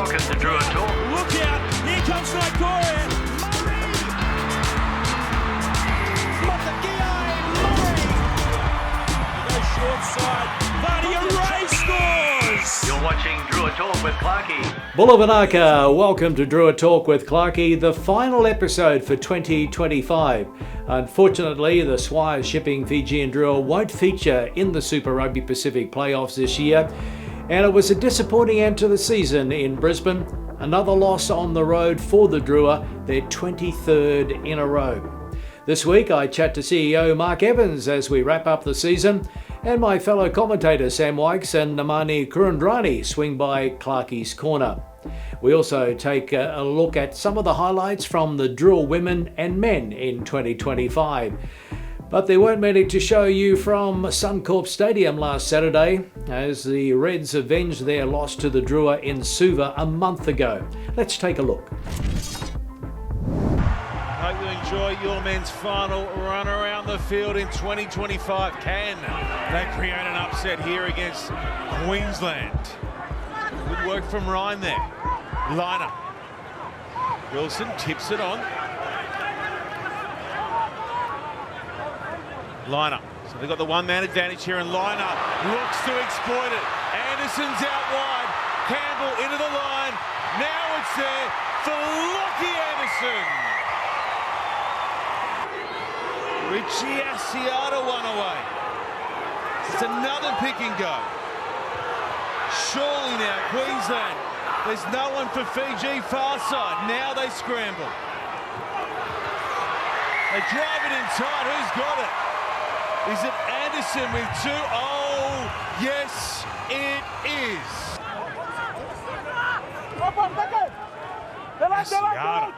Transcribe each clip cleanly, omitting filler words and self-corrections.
Welcome to Drua Talk. Look out, here comes Nigeria. Short side, Vardy Ray scores! You're watching Drua Talk with Clarkie. Bulavanaka, welcome to Drua Talk with Clarkie, the final episode for 2025. Unfortunately, the Swires shipping Fijian Drua won't feature in the Super Rugby Pacific playoffs this year, and it was a disappointing end to the season in Brisbane. Another loss on the road for the Drua, their 23rd in a row. This week I chat to CEO Mark Evans as we wrap up the season, and my fellow commentators Sam Wykes and Nemani Kuridrani swing by Clarkie's Corner. We also take a look at some of the highlights from the Drua women and men in 2025. But there weren't many to show you from Suncorp Stadium last Saturday as the Reds avenged their loss to the Drua in Suva a month ago. Let's take a look. Hope you enjoy your men's final run around the field in 2025. Can they create an upset here against Queensland? Good work from Ryan there. Liner. Wilson tips it on. Liner. So they've got the one-man advantage here, and Liner looks to exploit it. Anderson's out wide. Campbell into the line. Now it's there for Lockie Anderson. Richie Asiata one away. It's another pick and go. Surely now, Queensland. There's no one for Fiji far side. Now they scramble. They drive it in tight. Who's got it? Is it Anderson with two? Oh, yes, it is. Asiata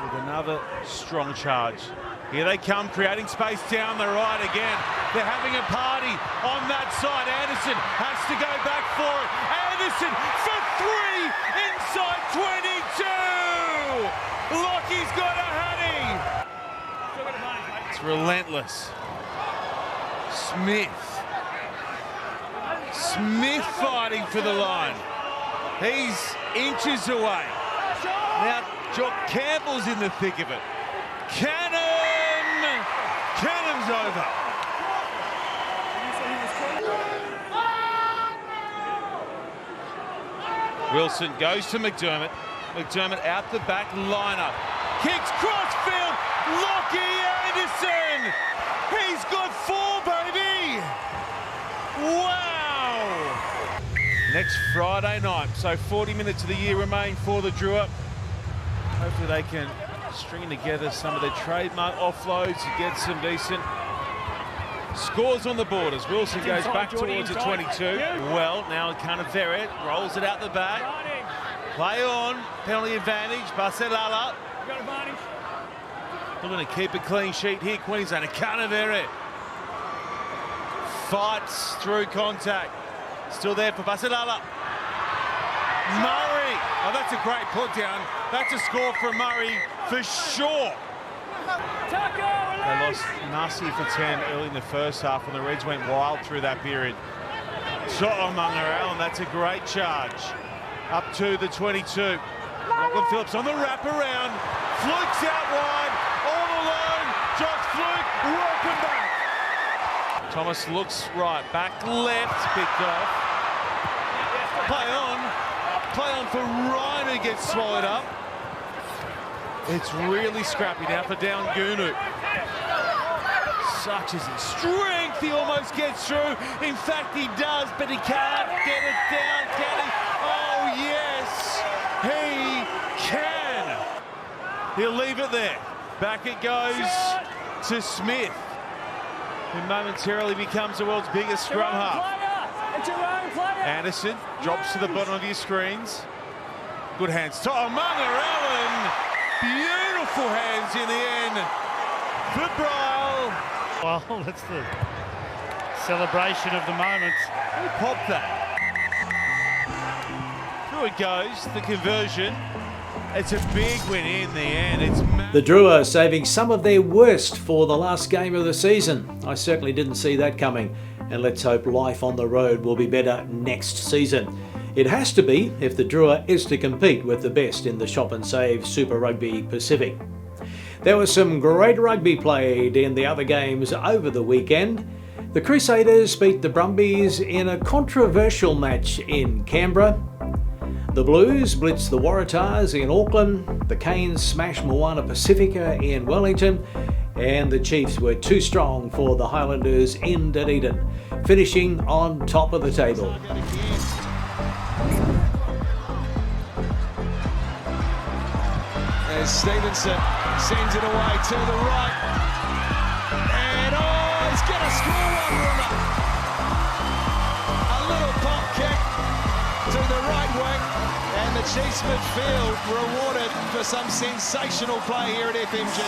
with another strong charge. Here they come, creating space down the right again. They're having a party on that side. Anderson has to go back for it. Anderson for three inside 22. Lockie's got a hattie. It's relentless. Smith fighting for the line. He's inches away. Now Jock Campbell's in the thick of it. Cannon's over. Wilson goes to McDermott. McDermott out the back, lineup. Kicks crossfield. Lockie Anderson. He's got four, baby. Wow. Next Friday night. So 40 minutes of the year remain for the Drua. Hopefully they can string together some of their trademark offloads to get some decent scores on the board as Wilson goes back towards the 22. Well, now Canaveret rolls it out the back. Play on, penalty advantage, Barcelala. Looking to keep a clean sheet here, Queensland. And Canaveret fights through contact. Still there for Barcelala. Murray. Oh, that's a great put down. That's a score from Murray for sure. They lost Nasi for 10 early in the first half when the Reds went wild through that period. Allen, that's a great charge. Up to the 22. Lachlan Phillips on the wraparound. Fluke's out wide. All alone. Josh Fluke, welcome back. Thomas looks right. Back left. Picked off. Play on for Ryan, who gets swallowed up. It's really scrappy now for Down Gunu. Such is his strength, he almost gets through. In fact, he does, but he can't get it down, can he? Oh, yes, he can. He'll leave it there. Back it goes to Smith, who momentarily becomes the world's biggest scrum half. Anderson drops to the bottom of your screens. Good hands. Allen. Beautiful hands in the end. Febrile. Well, that's the celebration of the moment. Who popped that? Through it goes, the conversion. It's a big win in the end. The Drua saving some of their worst for the last game of the season. I certainly didn't see that coming, and let's hope life on the road will be better next season. It has to be if the Drua is to compete with the best in the Shop and Save Super Rugby Pacific. There was some great rugby played in the other games over the weekend. The Crusaders beat the Brumbies in a controversial match in Canberra. The Blues blitzed the Waratahs in Auckland. The Canes smashed Moana Pacifica in Wellington. And the Chiefs were too strong for the Highlanders in Dunedin, finishing on top of the table. As Stevenson sends it away to the right. And he's going to score one from it. A little pop kick to the right wing. And the Chiefs midfield rewarded for some sensational play here at FMG.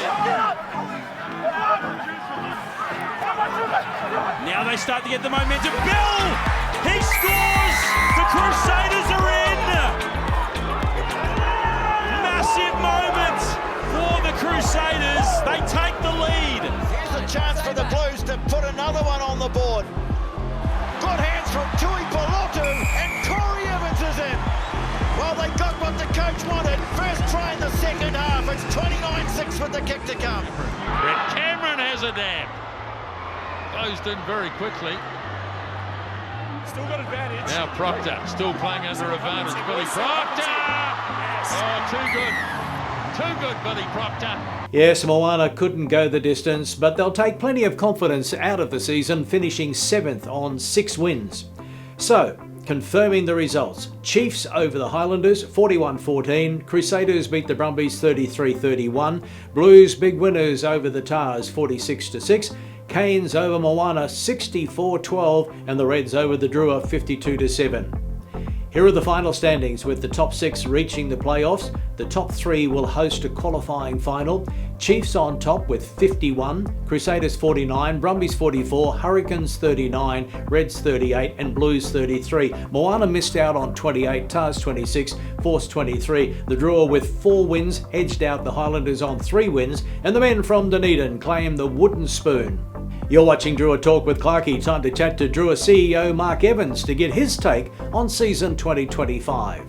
Now they start to get the momentum. Bill! He scores! The Crusaders are in! Massive moment for the Crusaders. They take the lead. Here's a chance for the Blues to put another one on the board. Good hands from Tui Pelotu, and Corey Evans is in. Well, they got what the coach wanted. First try in the second half. It's 29-6 with the kick to come. Brett Cameron has a dab. Closed in very quickly. Still got advantage. Now Proctor still playing under advantage. Billy Proctor! Oh, too good. Too good, Billy Proctor. Yes, Moana couldn't go the distance, but they'll take plenty of confidence out of the season, finishing 7th on 6 wins. So, confirming the results. Chiefs over the Highlanders 41-14, Crusaders beat the Brumbies 33-31, Blues big winners over the Tars 46-6, Canes over Moana 64-12, and the Reds over the Drua 52-7. Here are the final standings with the top 6 reaching the playoffs. The top 3 will host a qualifying final. Chiefs on top with 51, Crusaders 49, Brumbies 44, Hurricanes 39, Reds 38 and Blues 33. Moana missed out on 28, Tars 26, Force 23. The Drua with 4 wins edged out the Highlanders on 3 wins, and the men from Dunedin claim the wooden spoon. You're watching Drua Talk with Clarkie. Time to chat to Drua CEO Mark Evans to get his take on season 2025.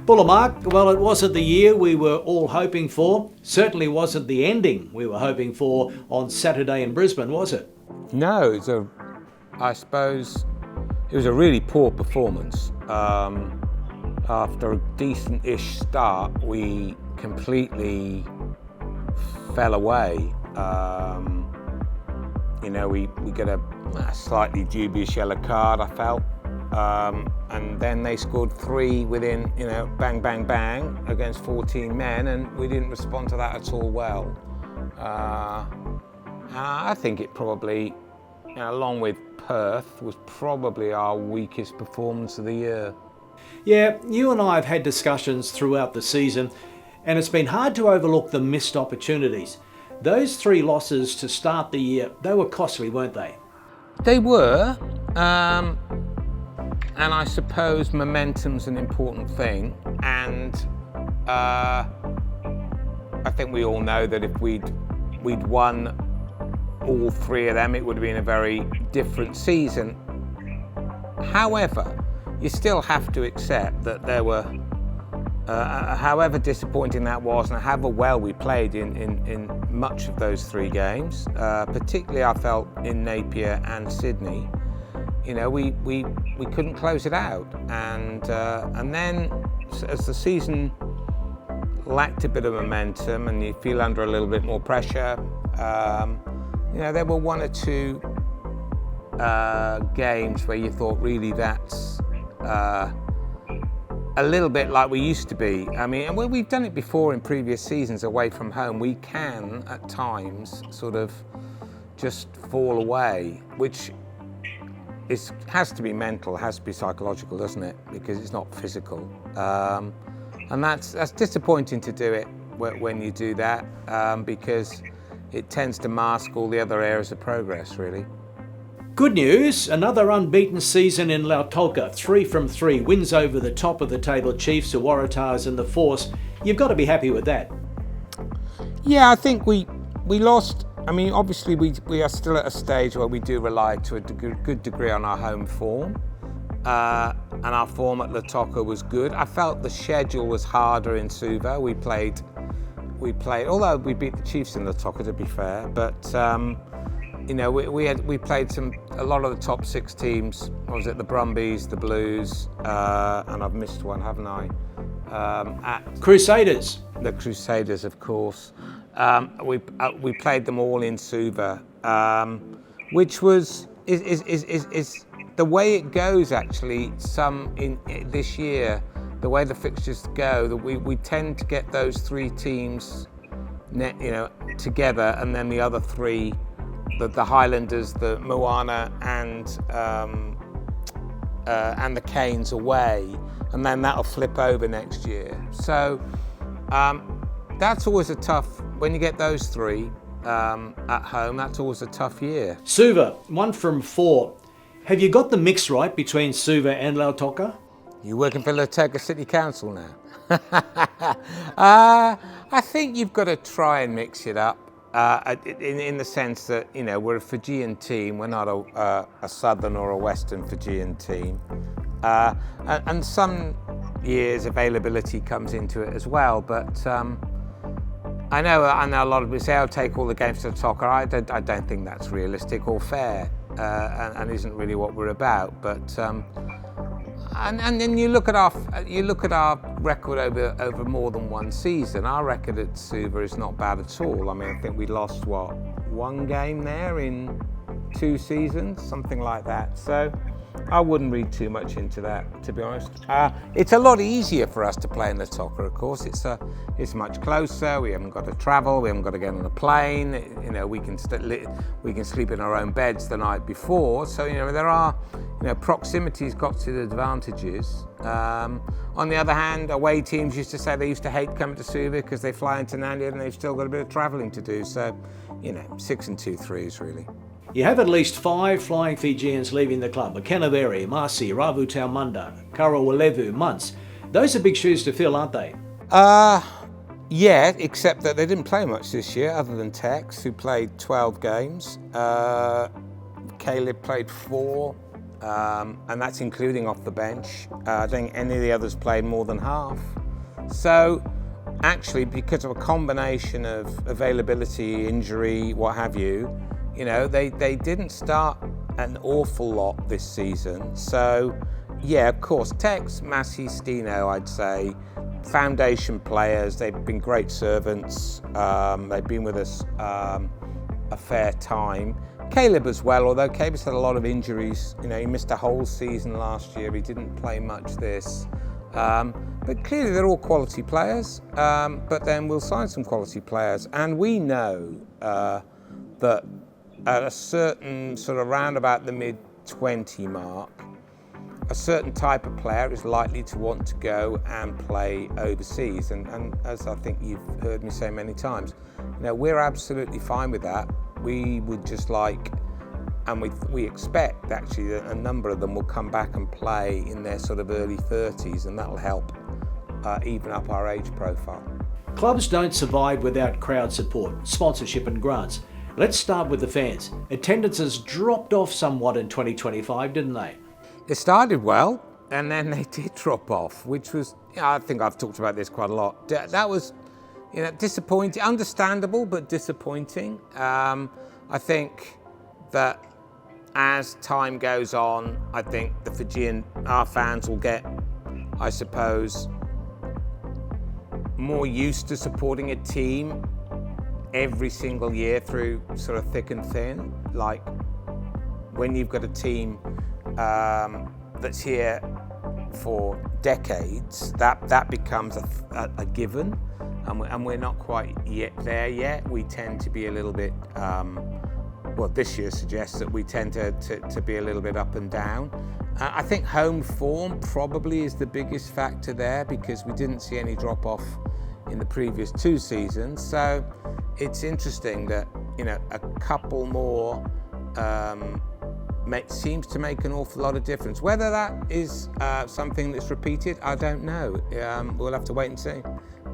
Bulla Mark, well, it wasn't the year we were all hoping for. Certainly wasn't the ending we were hoping for on Saturday in Brisbane, was it? No, I suppose it was a really poor performance. After a decent-ish start, we completely fell away. We get a slightly dubious yellow card, I felt. And then they scored 3 within, bang, bang, bang against 14 men, and we didn't respond to that at all well. I think it probably, along with Perth, was probably our weakest performance of the year. Yeah, you and I have had discussions throughout the season, and it's been hard to overlook the missed opportunities. Those 3 losses to start the year, they were costly, weren't they? They were, and I suppose momentum's an important thing. And I think we all know that if we'd won all 3 of them, it would have been a very different season. However, you still have to accept that there were, however disappointing that was, and however well we played in much of those 3 games, particularly I felt in Napier and Sydney, we couldn't close it out, and then as the season lacked a bit of momentum and you feel under a little bit more pressure, there were 1 or 2 games where you thought really that's a little bit like we used to be. I mean, and we've done it before in previous seasons away from home. We can, at times, sort of just fall away, which has to be mental, has to be psychological, doesn't it? Because it's not physical. And that's disappointing to do it when you do that, because it tends to mask all the other areas of progress, really. Good news, another unbeaten season in Lautoka. 3 from 3 wins over the top of the table Chiefs, the Waratahs and the Force. You've got to be happy with that. Yeah, I think we lost. I mean, obviously we are still at a stage where we do rely to a good degree on our home form. and our form at Lautoka was good. I felt the schedule was harder in Suva. We played, although we beat the Chiefs in Lautoka, to be fair, but you know, we played a lot of the top 6 teams. What was it? The Brumbies, the Blues, and I've missed one, haven't I? At Crusaders. The Crusaders, of course. We played them all in Suva, which is the way it goes actually. This year, the way the fixtures go, that we tend to get those 3 teams, together, and then the other 3, the Highlanders, the Moana, and the Canes away, and then that'll flip over next year. So that's always a tough. When you get those 3 at home, that's always a tough year. Suva, 1 from 4. Have you got the mix right between Suva and Lautoka? You working for Lautoka City Council now? I think you've got to try and mix it up in the sense that, you know, we're a Fijian team. We're not a southern or a western Fijian team. And some years availability comes into it as well. But I know a lot of people say, "I'll take all the games to Lautoka." I don't think that's realistic or fair, and isn't really what we're about. But and then you look at our record over more than one season. Our record at Suva is not bad at all. I mean, I think we lost 1 game there in 2 seasons, something like that. So I wouldn't read too much into that, to be honest. It's a lot easier for us to play in Lautoka, of course. It's much closer. We haven't got to travel. We haven't got to get on a plane. You know, we can sleep in our own beds the night before. So, you know, there are, you know, proximity's got to the advantages. On the other hand, away teams used to say they used to hate coming to Suva because they fly into Nanyang and they've still got a bit of travelling to do. So, you know, 6 and 2 3s really. You have at least 5 flying Fijians leaving the club: Kenaveri, Marci, Ravu Taumanda, Karawalevu, Muntz. Those are big shoes to fill, aren't they? Yeah, except that they didn't play much this year, other than Tex, who played 12 games. Caleb played 4, and that's including off the bench. I don't think any of the others played more than half. So, actually, because of a combination of availability, injury, what have you, you know, they didn't start an awful lot this season. So, yeah, of course, Tex, Massey, Stino, I'd say, foundation players. They've been great servants. They've been with us a fair time. Caleb as well, although Caleb's had a lot of injuries. You know, he missed a whole season last year. He didn't play much this. But clearly they're all quality players. But then we'll sign some quality players. And we know that at a certain sort of round about the mid-20 mark, a certain type of player is likely to want to go and play overseas. And as I think you've heard me say many times, you know, we're absolutely fine with that. We would just like, and we expect actually that a number of them will come back and play in their sort of early 30s, and that'll help even up our age profile. Clubs don't survive without crowd support, sponsorship and grants. Let's start with the fans. Attendances dropped off somewhat in 2025, didn't they? It started well, and then they did drop off, which was, you know, I think I've talked about this quite a lot. That was, you know, disappointing, understandable, but disappointing. I think that as time goes on, I think the Fijian, our fans will get, I suppose, more used to supporting a team every single year through sort of thick and thin. Like when you've got a team that's here for decades, that becomes a given, and we're not quite yet there yet. We tend to be a little bit, well, this year suggests that we tend to be a little bit up and down. I think home form probably is the biggest factor there, because we didn't see any drop off in the previous 2 seasons. So it's interesting that, you know, a couple more seems to make an awful lot of difference. Whether that is something that's repeated, I don't know. We'll have to wait and see.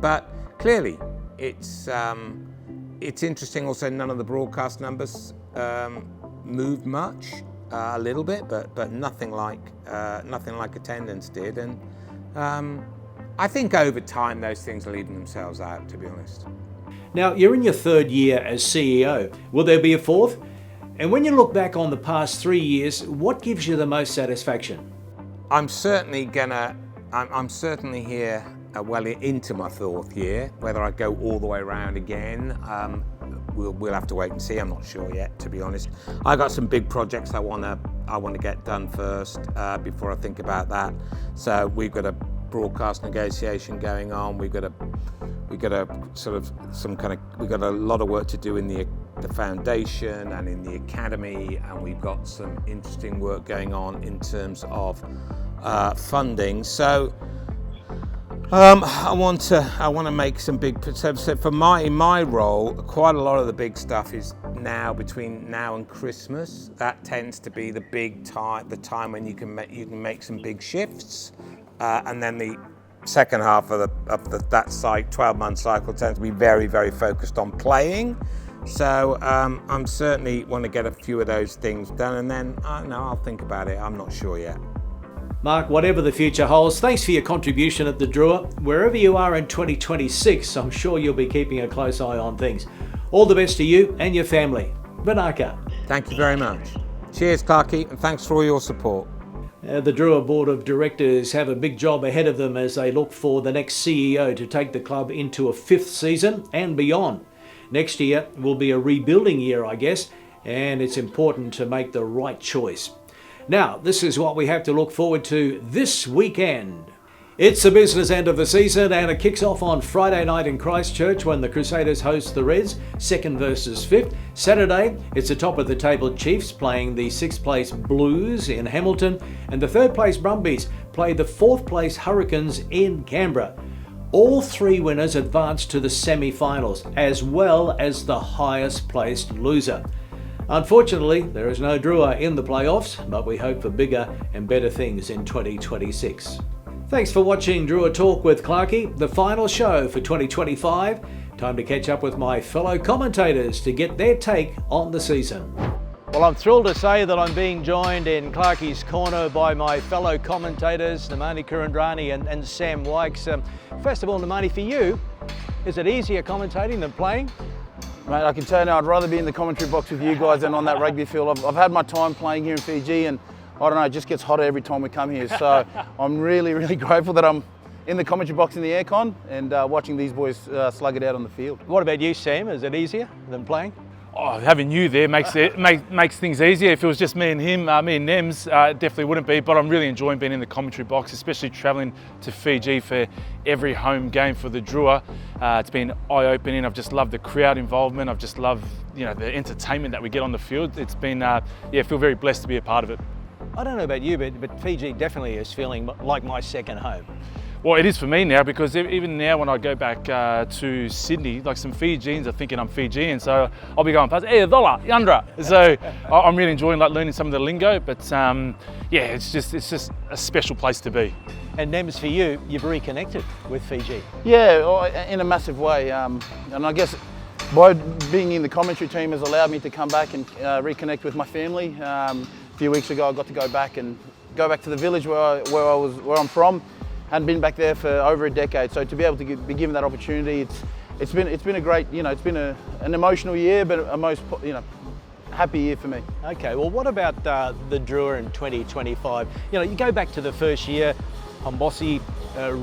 But clearly, it's interesting. Also, none of the broadcast numbers moved much. a little bit, but nothing like attendance did. And I think over time those things will even themselves out, to be honest. Now, you're in your third year as CEO. Will there be a fourth? And when you look back on the past 3 years, what gives you the most satisfaction? I'm certainly here well into my fourth year. Whether I go all the way around again, we'll have to wait and see. I'm not sure yet, to be honest. I got some big projects I want to get done first before I think about that. So we've got a broadcast negotiation going on. We've got a lot of work to do in the foundation and in the academy, and we've got some interesting work going on in terms of funding. So I want to make some big. So for in my role, quite a lot of the big stuff is now between now and Christmas. That tends to be the time when you can make some big shifts, and then the second half of that 12-month cycle tends to be very, very focused on playing. So I'm certainly want to get a few of those things done, and then I'll think about it. I'm not sure yet. Mark, whatever the future holds, thanks for your contribution at the Drua. Wherever you are in 2026, I'm sure you'll be keeping a close eye on things. All the best to you and your family. Banaka. Thank you very much. Cheers, Clarkie, and thanks for all your support. The Drua Board of Directors have a big job ahead of them as they look for the next CEO to take the club into a 5th season and beyond. Next year will be a rebuilding year, I guess, and it's important to make the right choice. Now, this is what we have to look forward to this weekend. It's the business end of the season, and it kicks off on Friday night in Christchurch when the Crusaders host the Reds, 2nd versus 5th. Saturday, it's the top of the table Chiefs playing the 6th place Blues in Hamilton, and the 3rd place Brumbies play the 4th place Hurricanes in Canberra. All 3 winners advance to the semi-finals, as well as the highest placed loser. Unfortunately, there is no Drua in the playoffs, but we hope for bigger and better things in 2026. Thanks for watching Drua Talk with Clarkie, the final show for 2025. Time to catch up with my fellow commentators to get their take on the season. Well, I'm thrilled to say that I'm being joined in Clarkie's corner by my fellow commentators, Nemani, Kuridrani and Sam Wykes. First of all, Nemani, for you, is it easier commentating than playing? Mate, I can tell you now, I'd rather be in the commentary box with you guys than on that rugby field. I've had my time playing here in Fiji, and I don't know, it just gets hotter every time we come here. So I'm really, really grateful that I'm in the commentary box in the aircon and watching these boys slug it out on the field. What about you, Sam? Is it easier than playing? Oh, having you there makes things easier. If it was just me and him, me and Nems, it definitely wouldn't be. But I'm really enjoying being in the commentary box, especially travelling to Fiji for every home game for the Drua. It's been eye-opening. I've just loved the crowd involvement. I've just loved, the entertainment that we get on the field. It's been, I feel very blessed to be a part of it. I don't know about you, but Fiji definitely is feeling like my second home. Well, it is for me now, because even now when I go back to Sydney, like some Fijians are thinking I'm Fijian, so I'll be going past, hey, Dola, Yandra. So I'm really enjoying learning some of the lingo, but it's just a special place to be. And Nems, for you, you've reconnected with Fiji. Yeah, in a massive way, and I guess by being in the commentary team has allowed me to come back and reconnect with my family. A few weeks ago, I got to go back to the village where I'm from. Hadn't been back there for over a decade, so to be able to be given that opportunity, it's been a great, it's been an emotional year, but a most happy year for me. Okay, well, what about the Drua in 2025? You go back to the first year, Hombosi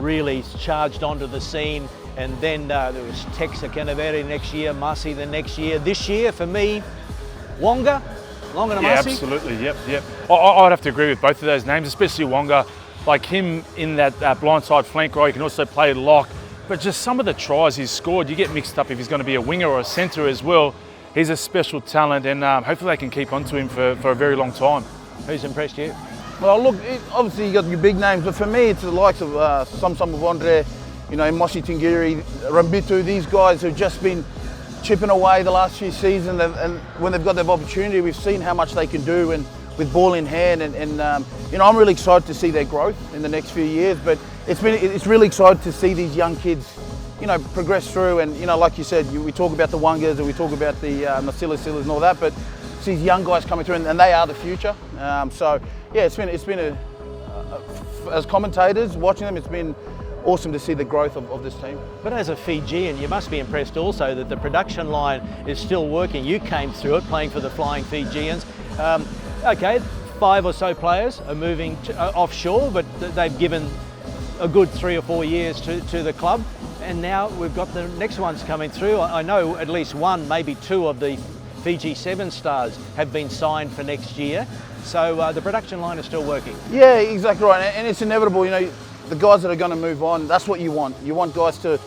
really charged onto the scene, and then there was Texa Canaveri next year, Masi the next year. This year, for me, Wonga and Yeah, Masi. absolutely, yep. I'd have to agree with both of those names, especially Wonga. Like him in that blindside flank row, he can also play lock. But just some of the tries he's scored, you get mixed up if he's going to be a winger or a centre as well. He's a special talent, and hopefully they can keep on to him for a very long time. Who's impressed you? Well, look, obviously you got your big names, but for me it's the likes of Samsam Vondre, Mosi Tingiri, Rambitu. These guys have just been chipping away the last few seasons, and when they've got their opportunity, we've seen how much they can do, and with ball in hand, and I'm really excited to see their growth in the next few years. But it's really exciting to see these young kids, progress through. And like you said, we talk about the Wongas and we talk about the Nasilas and all that. But these young guys coming through, and they are the future. So yeah, it's been as commentators watching them, it's been awesome to see the growth of this team. But as a Fijian, you must be impressed also that the production line is still working. You came through it playing for the Flying Fijians. Okay, 5 or so players are moving offshore, but they've given a good 3 or 4 years to the club. And now we've got the next ones coming through. I know at least 1, maybe 2 of the Fiji 7 stars have been signed for next year. So the production line is still working. Yeah, exactly right. And it's inevitable, you know, the guys that are going to move on, that's what you want. You want guys to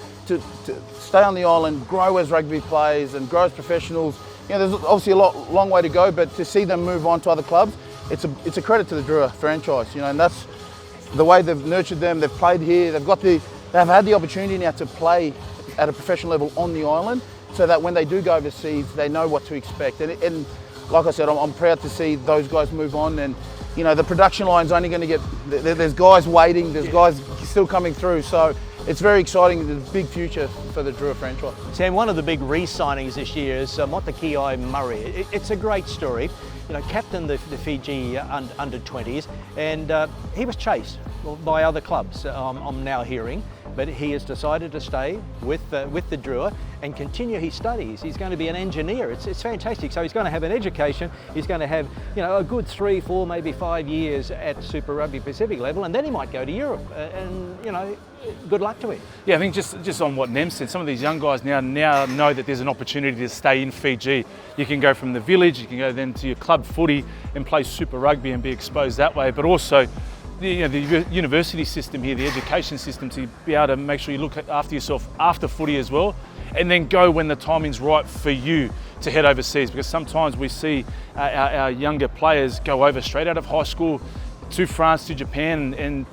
stay on the island, grow as rugby players and grow as professionals. You know, there's obviously a long way to go, but to see them move on to other clubs, it's a credit to the Drua franchise, you know, and that's the way they've nurtured them. They've played here. They've had the opportunity now to play at a professional level on the island, so that when they do go overseas, they know what to expect. And like I said, I'm proud to see those guys move on. And you know, the production line's only going to get. There's guys waiting. There's guys still coming through. So it's very exciting. There's a big future for the Drua franchise. Sam, one of the big re-signings this year is Motakiai Murray. It's a great story. You know, captained the Fiji under 20s, and he was chased by other clubs. I'm now hearing, but he has decided to stay with the Drua and continue his studies. He's going to be an engineer. It's fantastic. So he's going to have an education. He's going to have, you know, a good 3, 4, maybe 5 years at Super Rugby Pacific level, and then he might go to Europe. And you know, good luck to him. Yeah, I think just on what Nem said, some of these young guys now know that there's an opportunity to stay in Fiji. You can go from the village, you can go then to your club footy and play Super Rugby and be exposed that way, but also the university system here, the education system, to be able to make sure you look after yourself after footy as well, and then go when the timing's right for you to head overseas, because sometimes we see our younger players go over straight out of high school to France, to Japan, and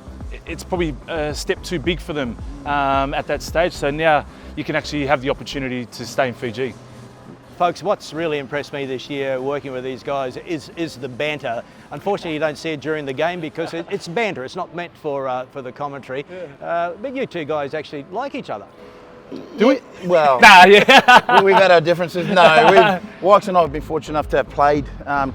it's probably a step too big for them at that stage. So now you can actually have the opportunity to stay in Fiji. Folks, what's really impressed me this year working with these guys is the banter. Unfortunately, you don't see it during the game because it's banter. It's not meant for the commentary. Yeah. But you two guys actually like each other. Do we? Well, we've had our differences. No, Wykes and I have been fortunate enough to have played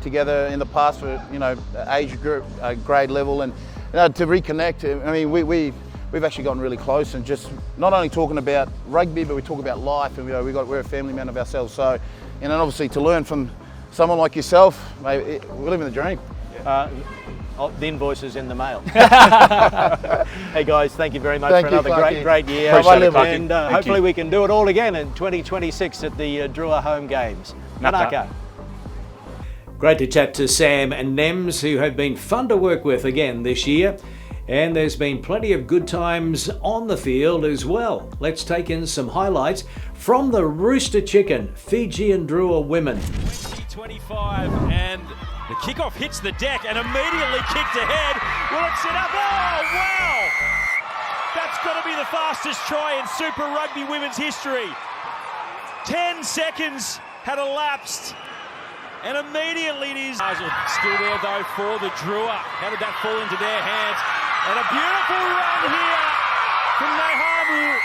together in the past for, you know, age group, grade level, and to reconnect. I mean, we've actually gotten really close, and just not only talking about rugby, but we talk about life, and we're a family man of ourselves. So, and then obviously to learn from someone like yourself, mate, we're living the dream. The invoice is in the mail. Hey guys, thank you very much Thank for you, another Clarkie. great year. Appreciate it, Clarkie. And Thank hopefully you. we can do it all again in 2026 at the Drua home games. Manaka. Great to chat to Sam and Nems, who have been fun to work with again this year. And there's been plenty of good times on the field as well. Let's take in some highlights from the Rooster Chicken Fijian Drua women. 20-25, and the kickoff hits the deck and immediately kicked ahead. Will it sit up? Oh, wow! That's got to be the fastest try in Super Rugby women's history. 10 seconds had elapsed, and immediately it is. Still there though for the Drua. How did that fall into their hands? And a beautiful run here from Nehamu.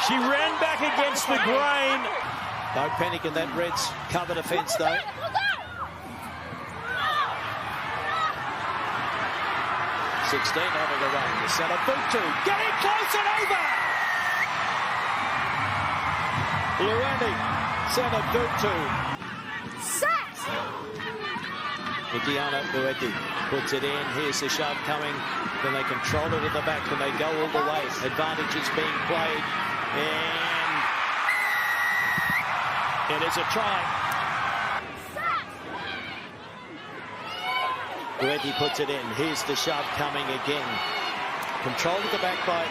She ran back against the grain. No panic in that Reds cover defence though. .16 over the run. The centre boot to getting close and over. Luandi, centre boot to. Diana Luetti puts it in. Here's the shove coming. Then they control it at the back and they go all the way. Advantage is being played. And it is a try. Luetti puts it in. Here's the shove coming again. Control at the back by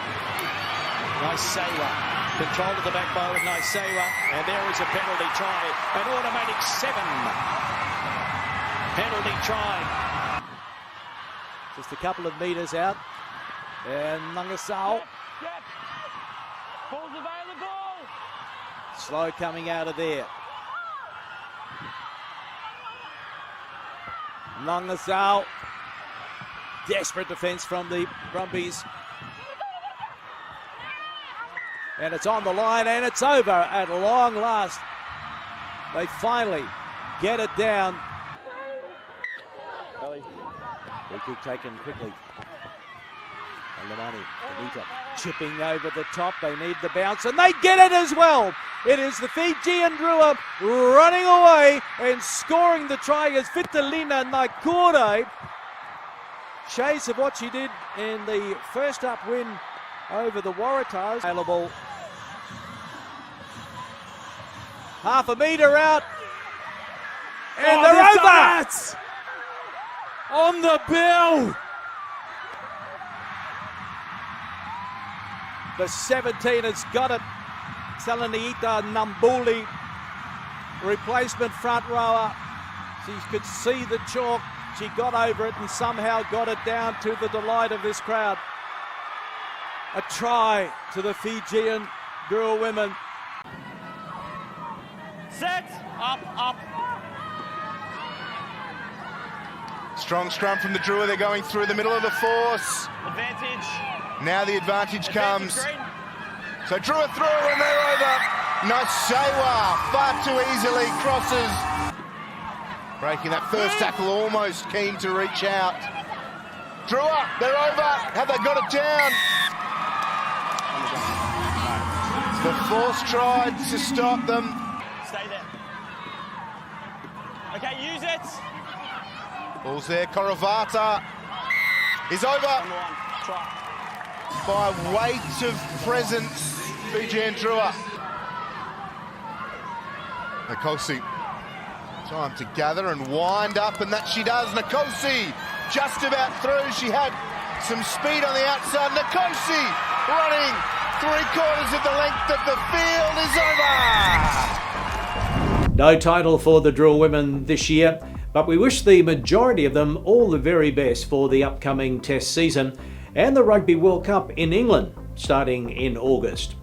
Naisewa. Control at the back by Naisewa. And there is a penalty try. An automatic 7. Penalty try. Just a couple of metres out. And Nangasao. Ball's available. Slow coming out of there. Nangasao. Desperate defence from the Brumbies. And it's on the line and it's over at long last. They finally get it down. Free kick taken quickly. Nemani, Anita chipping over the top. They need the bounce and they get it as well. It is the Fijian Drua running away and scoring the try as Vitalina Naikore. Chase of what she did in the first up win over the Waratahs. Available. Half a metre out. And they're over! On the bell! The 17 has got it. Salaniita Nambuli, replacement front rower. She could see the chalk. She got over it and somehow got it down to the delight of this crowd. A try to the Fijian Drua women. Set, up. Strong scrum from the Drua. They're going through the middle of the force. Advantage. Now the advantage comes. So Drua through and they're over. Naisewa far too easily crosses. Breaking that first tackle, almost keen to reach out. Drua, they're over. Have they got it down? The force tried to stop them. Stay there. Okay, use it. Ball's there. Koravata is over. By weight of presence, Fijian Drua. Nkosi, time to gather and wind up, and that she does. Nkosi just about through. She had some speed on the outside. Nkosi running 3/4 of the length of the field is over. No title for the Drua women this year, but we wish the majority of them all the very best for the upcoming Test season and the Rugby World Cup in England starting in August.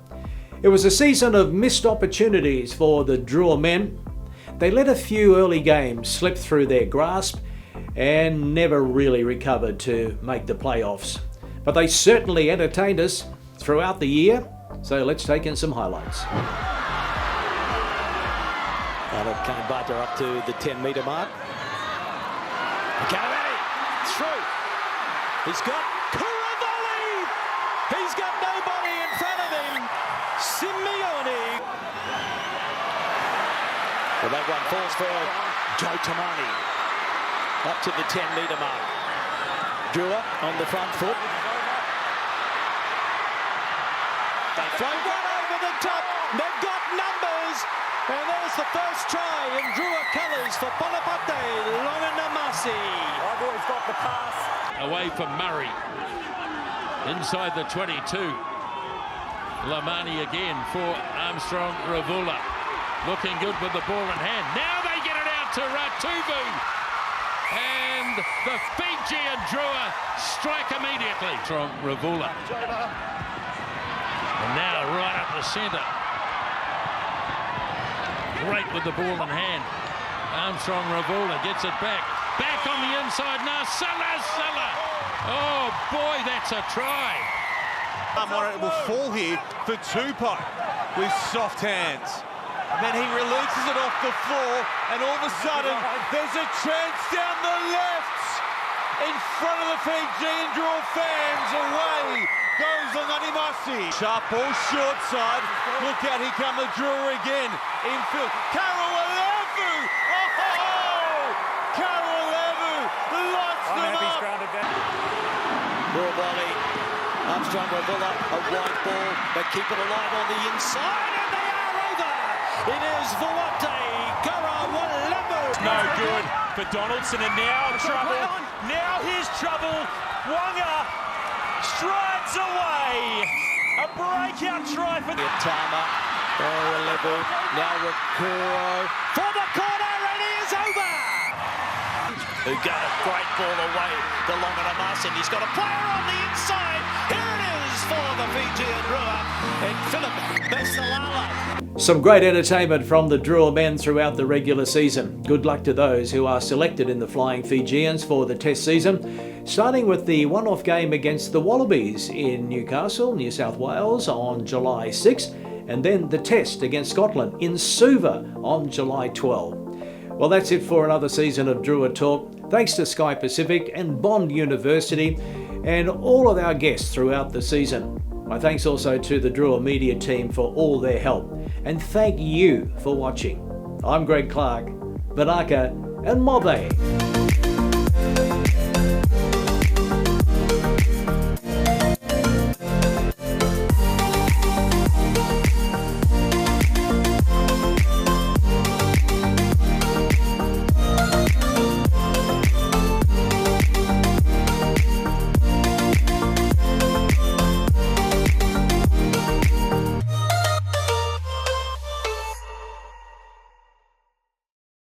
It was a season of missed opportunities for the Drua men. They let a few early games slip through their grasp and never really recovered to make the playoffs. But they certainly entertained us throughout the year, so let's take in some highlights. Kanabata up to the 10-metre mark. Kanabata through. He's got Kuridrani. He's got nobody in front of him. Simeone. Well, that one falls for Nemani. Up to the 10-metre mark. Drua on the front foot. They throw one over the top. They've got numbers. And there's the first try in Drua colours for Polapate Longanamasi. I've always got the pass. Away from Murray. Inside the 22. Nemani again for Armstrong Ravula. Looking good with the ball in hand. Now they get it out to Ratuvu. And the Fijian Drua strike immediately from Ravula. And now right up the centre. Great with the ball in hand. Armstrong Ravula gets it back. Back on the inside now. Salah. Oh boy, that's a try. It will fall here for Tupai with soft hands. And then he releases it off the floor, and all of a sudden there's a chance down the left in front of the Fijian Drua fans. Away goes Longanamasi. Sharp ball short side. Look out, here come the Drua again. Infield. Karalevu! Oh! Karalevu lights them up. Burabali, Armstrong Ravula, a wide ball. They keep it alive on the inside, and they are over. It is Vuate Karalevu. No good for Donaldson, and now trouble. Now here's trouble. Wonga strides away. A breakout try for Tama. Karalevu, now Rakuro for the corner, and he is over. Who got a great ball away to Longanamasi. He's got a player on the inside. Here it is for the Fijian Drua and Philip Besalala. Some great entertainment from the Drua men throughout the regular season. Good luck to those who are selected in the Flying Fijians for the Test season, starting with the one-off game against the Wallabies in Newcastle, New South Wales on July 6, and then the Test against Scotland in Suva on July 12. Well, that's it for another season of Drua Talk. Thanks to Sky Pacific and Bond University and all of our guests throughout the season. My thanks also to the Drua media team for all their help. And thank you for watching. I'm Greg Clark, Vanaka and Mobe.